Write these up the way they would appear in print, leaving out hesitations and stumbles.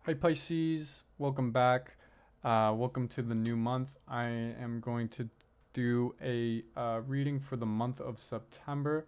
Hi Pisces, welcome back. Welcome to the new month. I am going to do a reading for the month of September.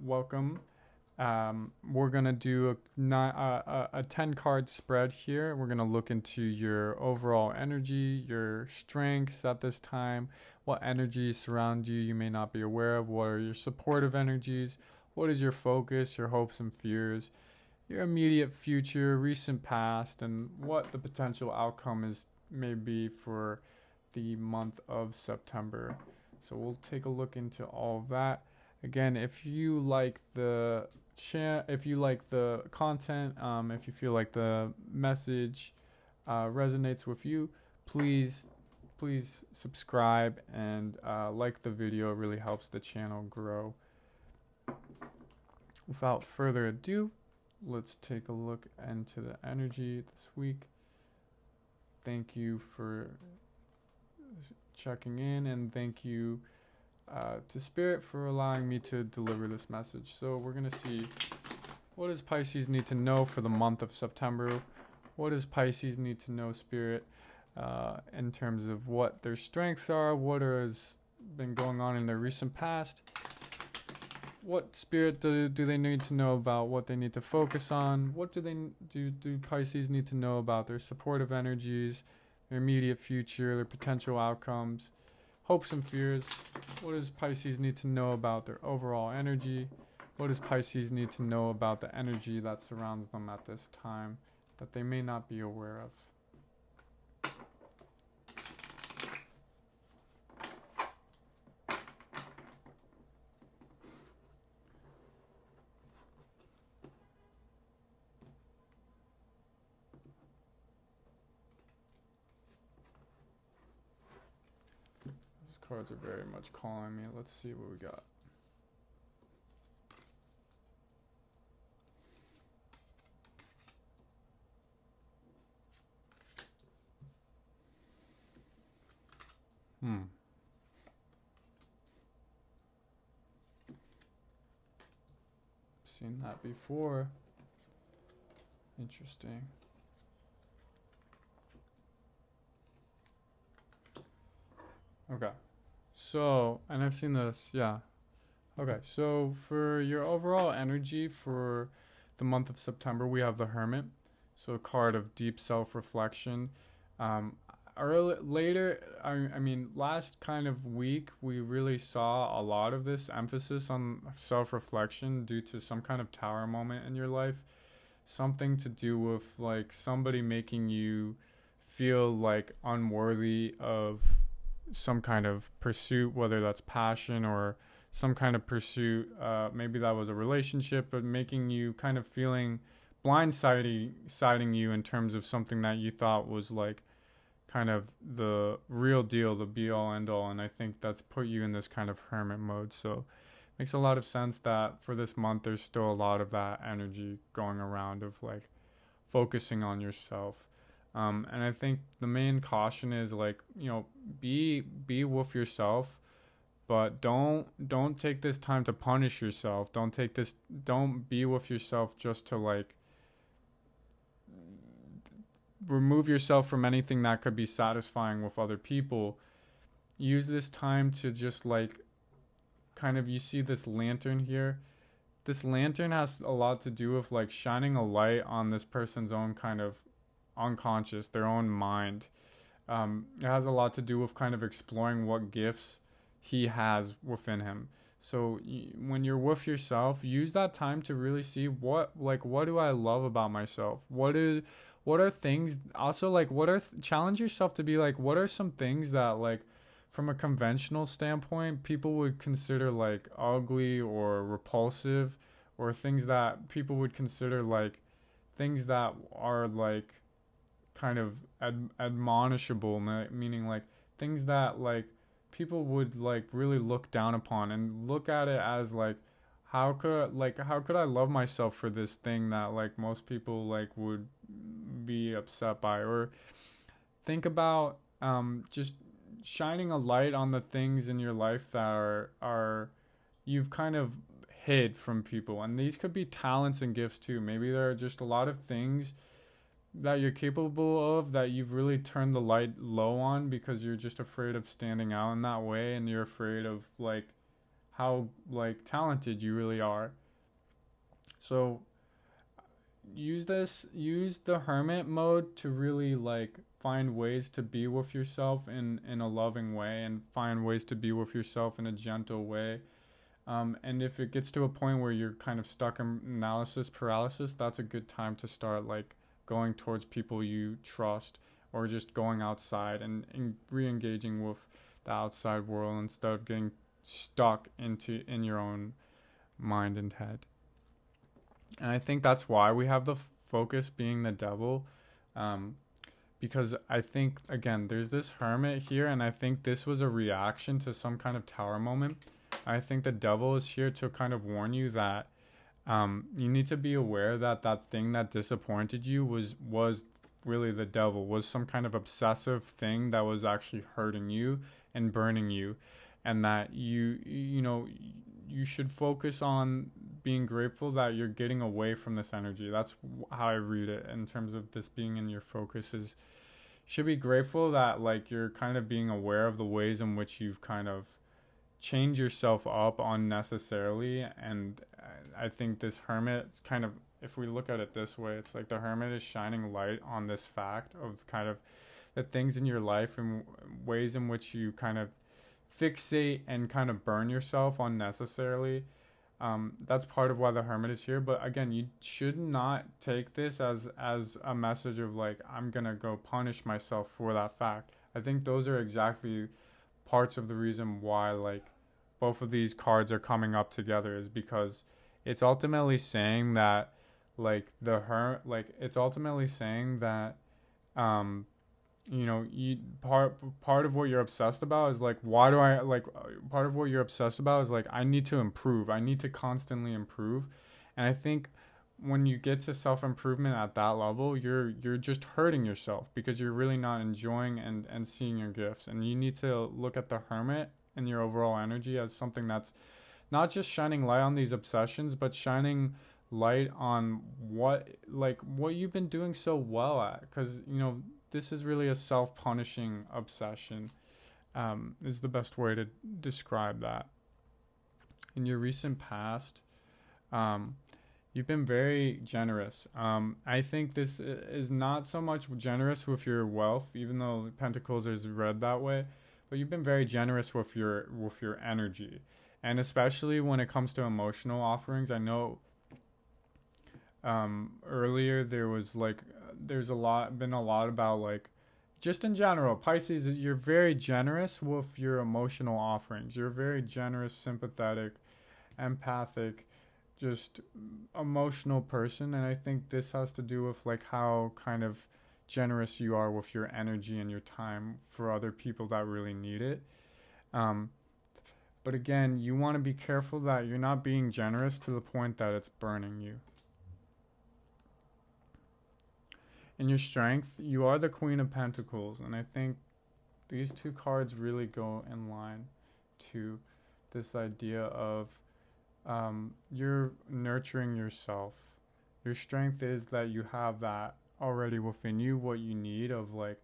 Welcome. We're gonna do a 10 card spread here. We're gonna look into your overall energy, your strengths at this time, what energies surround you you may not be aware of, what are your supportive energies, what is your focus, your hopes and fears, your immediate future, recent past, and what the potential outcome is may be for the month of September. So we'll take a look into all of that. Again, if you like the if you like the content, if you feel like the message resonates with you, please subscribe and like the video. It really helps the channel grow. Without further ado, let's take a look into the energy this week. Thank you for checking in, and thank you to Spirit for allowing me to deliver this message. So we're going to see, what does Pisces need to know for the month of September? What does Pisces need to know, Spirit, in terms of what their strengths are, what has been going on in their recent past? What spirit do they need to know about what they need to focus on? What do Pisces need to know about their supportive energies, their immediate future, their potential outcomes, hopes and fears? What does Pisces need to know about their overall energy? What does Pisces need to know about the energy that surrounds them at this time that they may not be aware of? Cards are very much calling me. Let's see what we got. Seen that before. Interesting. Okay. So, and I've seen this, yeah. Okay, so for your overall energy for the month of September, we have the Hermit. So a card of deep self-reflection. Last kind of week, we really saw a lot of this emphasis on self-reflection due to some kind of tower moment in your life. Something to do with like somebody making you feel like unworthy of some kind of pursuit, whether that's passion or some kind of pursuit. Maybe that was a relationship, but making you kind of feeling blindsiding you in terms of something that you thought was like kind of the real deal, the be all end all. And I think that's put you in this kind of hermit mode. So it makes a lot of sense that for this month, there's still a lot of that energy going around of like focusing on yourself. And I think the main caution is like, be with yourself, but don't take this time to punish yourself. Don't be with yourself just to like remove yourself from anything that could be satisfying with other people. Use this time to just like kind of, you see this lantern here. This lantern has a lot to do with like shining a light on this person's own kind of unconscious, their own mind. It has a lot to do with kind of exploring what gifts he has within him. So when you're with yourself, use that time to really see what do I love about myself? What are things also like challenge yourself to be like, what are some things that like from a conventional standpoint people would consider like ugly or repulsive, or things that people would consider like things that are like kind of admonishable, meaning like things that like people would like really look down upon, and look at it as like how could I love myself for this thing that like most people like would be upset by. Or think about just shining a light on the things in your life that are you've kind of hid from people. And these could be talents and gifts too. Maybe there are just a lot of things that you're capable of, that you've really turned the light low on because you're just afraid of standing out in that way, and you're afraid of like how like talented you really are. So use the hermit mode to really like find ways to be with yourself in a loving way, and find ways to be with yourself in a gentle way. And if it gets to a point where you're kind of stuck in analysis paralysis, that's a good time to start like going towards people you trust, or just going outside and re-engaging with the outside world instead of getting stuck in your own mind and head. And I think that's why we have the focus being the devil, um, because I think again there's this hermit here, and I think this was a reaction to some kind of tower moment. I think the devil is here to kind of warn you that you need to be aware that that thing that disappointed you was really the devil, was some kind of obsessive thing that was actually hurting you and burning you, and that you know you should focus on being grateful that you're getting away from this energy. That's how I read it in terms of this being in your focus. Is should be grateful that like you're kind of being aware of the ways in which you've kind of changed yourself up unnecessarily. And I think this hermit kind of, if we look at it this way, it's like the hermit is shining light on this fact of kind of the things in your life and ways in which you kind of fixate and kind of burn yourself unnecessarily. That's part of why the hermit is here. But again, you should not take this as a message of like I'm gonna go punish myself for that fact. I think those are exactly parts of the reason why like both of these cards are coming up together, is because it's ultimately saying that like it's ultimately saying that um you know, you part of what you're obsessed about is like why do I like part of what you're obsessed about is like I need to improve, I need to constantly improve. And I think when you get to self-improvement at that level, you're just hurting yourself because you're really not enjoying and seeing your gifts. And you need to look at the hermit and your overall energy as something that's not just shining light on these obsessions, but shining light on what you've been doing so well at. Because you know this is really a self-punishing obsession, is the best way to describe that. In your recent past, um, you've been very generous. I think this is not so much generous with your wealth, even though Pentacles is read that way, but you've been very generous with your energy, and especially when it comes to emotional offerings. I know earlier there was like there's been a lot about like just in general Pisces, you're very generous with your emotional offerings. You're very generous, sympathetic, empathic, just emotional person. And I think this has to do with like how kind of generous you are with your energy and your time for other people that really need it. um, but again, you want to be careful that you're not being generous to the point that it's burning you. In your strength, you are the Queen of Pentacles, and I think these two cards really go in line to this idea of you're nurturing yourself. Your strength is that you have that already within you, what you need of like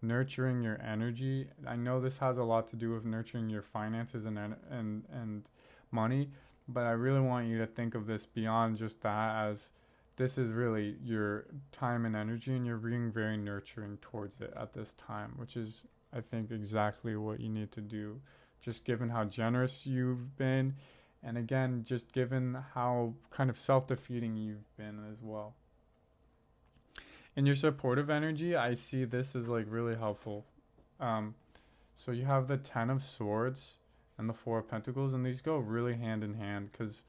nurturing your energy. I know this has a lot to do with nurturing your finances and money, but I really want you to think of this beyond just that, as this is really your time and energy, and you're being very nurturing towards it at this time, which is, I think, exactly what you need to do, just given how generous you've been, and again, just given how kind of self-defeating you've been as well. In your supportive energy, I see this as like really helpful. Um, so you have the Ten of Swords and the Four of Pentacles, and these go really hand in hand, because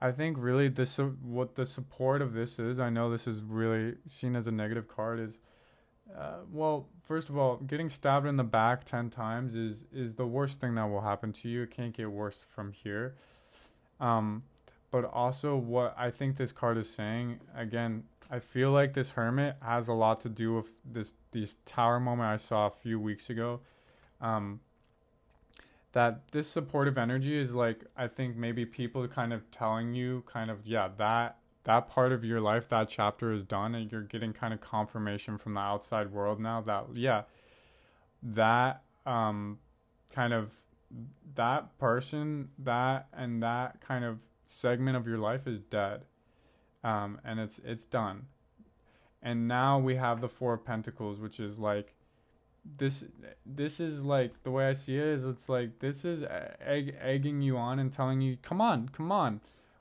I think really this what the support of this is. I know this is really seen as a negative card. Is well, first of all, getting stabbed in the back 10 times is the worst thing that will happen to you. It can't get worse from here. Um, but also, what I think this card is saying, again, I feel like this hermit has a lot to do with these tower moment I saw a few weeks ago. Um, that this supportive energy is like, I think maybe people kind of telling you kind of, yeah, that that part of your life, that chapter is done, and you're getting kind of confirmation from the outside world now that, yeah, that kind of that person, that kind of segment of your life is dead, and it's done. And now we have the Four of Pentacles, which is like this. This is like, the way I see it is, it's like this is egging you on and telling you, come on, come on,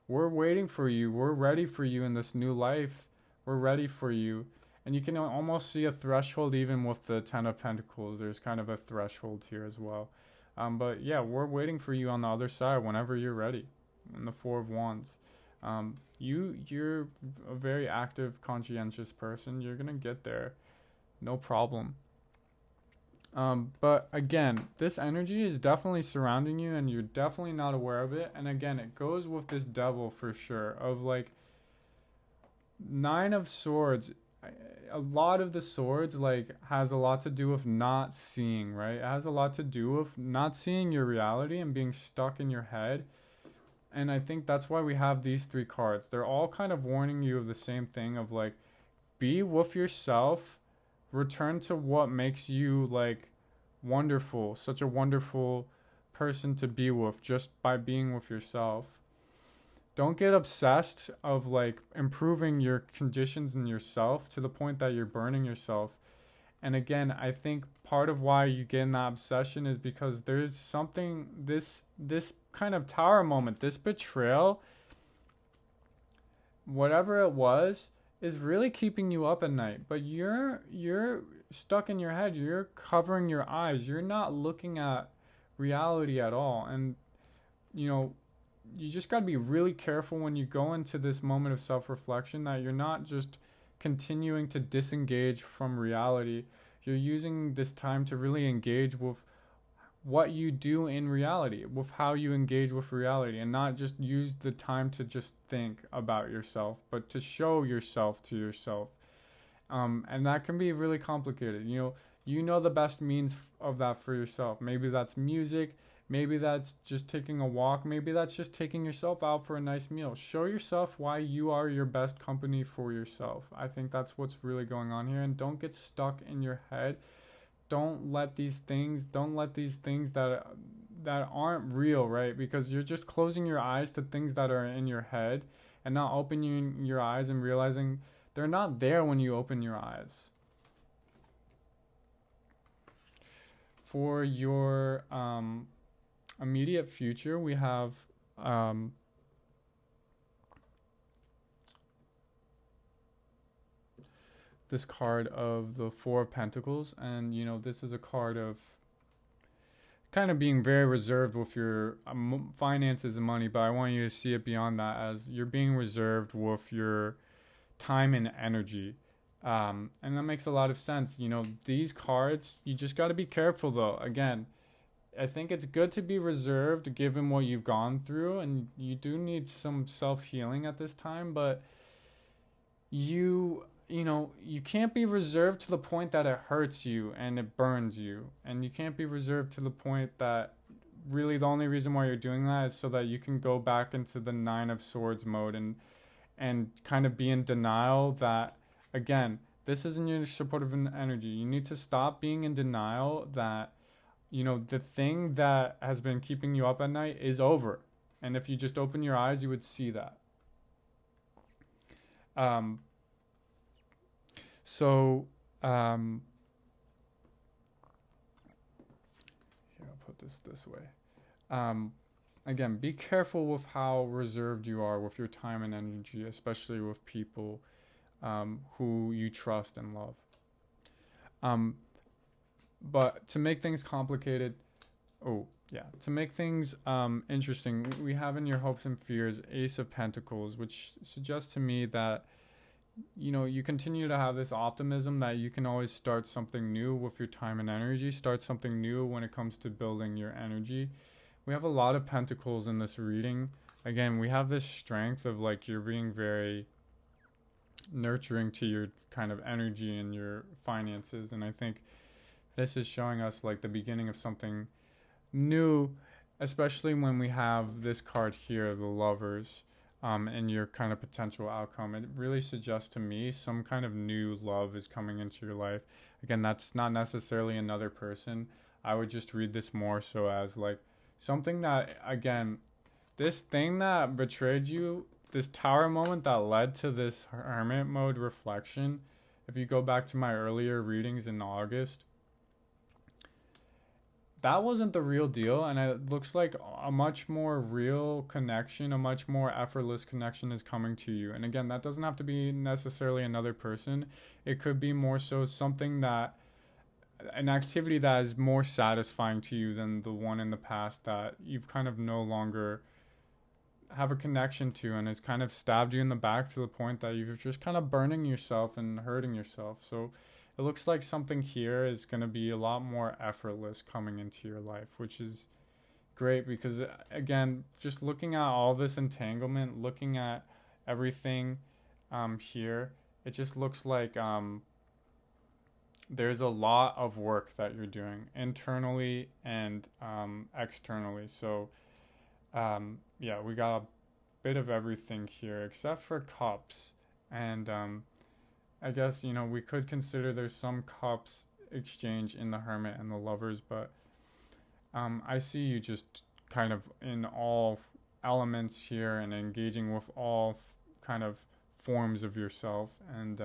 we're waiting for you, we're ready for you in this new life, we're ready for you. And you can almost see a threshold even with the Ten of Pentacles. There's kind of a threshold here as well. But yeah, we're waiting for you on the other side whenever you're ready. And the Four of Wands. You're a very active, conscientious person. You're gonna get there, no problem. But again, this energy is definitely surrounding you, and you're definitely not aware of it. And again, it goes with this Devil for sure. Of like Nine of Swords. A lot of the swords like has a lot to do with not seeing, right? It has a lot to do with not seeing your reality and being stuck in your head. And I think that's why we have these three cards. They're all kind of warning you of the same thing, of like, be with yourself, return to what makes you like wonderful, such a wonderful person to be with just by being with yourself. Don't get obsessed of like improving your conditions in yourself to the point that you're burning yourself. And again, I think part of why you get in that obsession is because there's something, this kind of Tower moment, this betrayal, whatever it was, is really keeping you up at night. But you're stuck in your head. You're covering your eyes. You're not looking at reality at all. And you know, you just got to be really careful when you go into this moment of self-reflection that you're not just continuing to disengage from reality. You're using this time to really engage with what you do in reality, with how you engage with reality, and not just use the time to just think about yourself, but to show yourself to yourself. And that can be really complicated. You know the best means of that for yourself. Maybe that's music. Maybe that's just taking a walk. Maybe that's just taking yourself out for a nice meal. Show yourself why you are your best company for yourself. I think that's what's really going on here. And don't get stuck in your head. Don't let these things that aren't real, right? Because you're just closing your eyes to things that are in your head and not opening your eyes and realizing they're not there when you open your eyes. For your immediate future, we have this card of the Four of Pentacles, and this is a card of kind of being very reserved with your finances and money, but I want you to see it beyond that as you're being reserved with your time and energy. And that makes a lot of sense. These cards, you just got to be careful though. Again, I think it's good to be reserved given what you've gone through, and you do need some self-healing at this time, but you can't be reserved to the point that it hurts you and it burns you, and you can't be reserved to the point that really the only reason why you're doing that is so that you can go back into the Nine of Swords mode and kind of be in denial that, again, this isn't your supportive energy. You need to stop being in denial that the thing that has been keeping you up at night is over. And if you just open your eyes, you would see that. So, here, I'll put this way. Again, be careful with how reserved you are with your time and energy, especially with people who you trust and love. But to make things complicated, to make things interesting, we have in your hopes and fears Ace of Pentacles, which suggests to me that you continue to have this optimism that you can always start something new with your time and energy, start something new when it comes to building your energy. We have a lot of pentacles in this reading. Again, we have this strength of like you're being very nurturing to your kind of energy and your finances, and I think this is showing us like the beginning of something new, especially when we have this card here, the Lovers. and your kind of potential outcome. It really suggests to me some kind of new love is coming into your life. Again, that's not necessarily another person. I would just read this more so as like something that, again, this thing that betrayed you, this tower moment that led to this hermit mode reflection. If you go back to my earlier readings in August, that wasn't the real deal, and it looks like a much more real connection, a much more effortless connection is coming to you. And again, that doesn't have to be necessarily another person. It could be more so something that, an activity that is more satisfying to you than the one in the past that you've kind of no longer have a connection to, and has kind of stabbed you in the back to the point that you're just kind of burning yourself and hurting yourself. So it looks like something here is going to be a lot more effortless coming into your life, which is great because, again, just looking at all this entanglement, looking at everything here, it just looks like there's a lot of work that you're doing internally and externally. So yeah, we got a bit of everything here except for cups. And I guess, we could consider there's some cups exchange in the hermit and the lovers, but I see you just kind of in all elements here and engaging with all kind of forms of yourself, and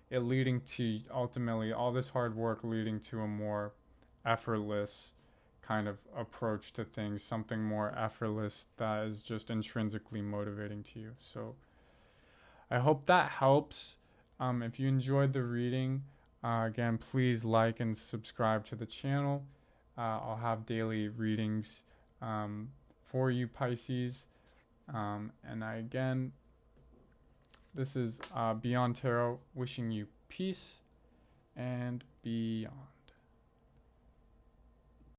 it leading to ultimately all this hard work leading to a more effortless kind of approach to things, something more effortless that is just intrinsically motivating to you. So I hope that helps. If you enjoyed the reading, again, please like and subscribe to the channel. I'll have daily readings for you, Pisces. And again, this is Beyond Tarot, wishing you peace and beyond.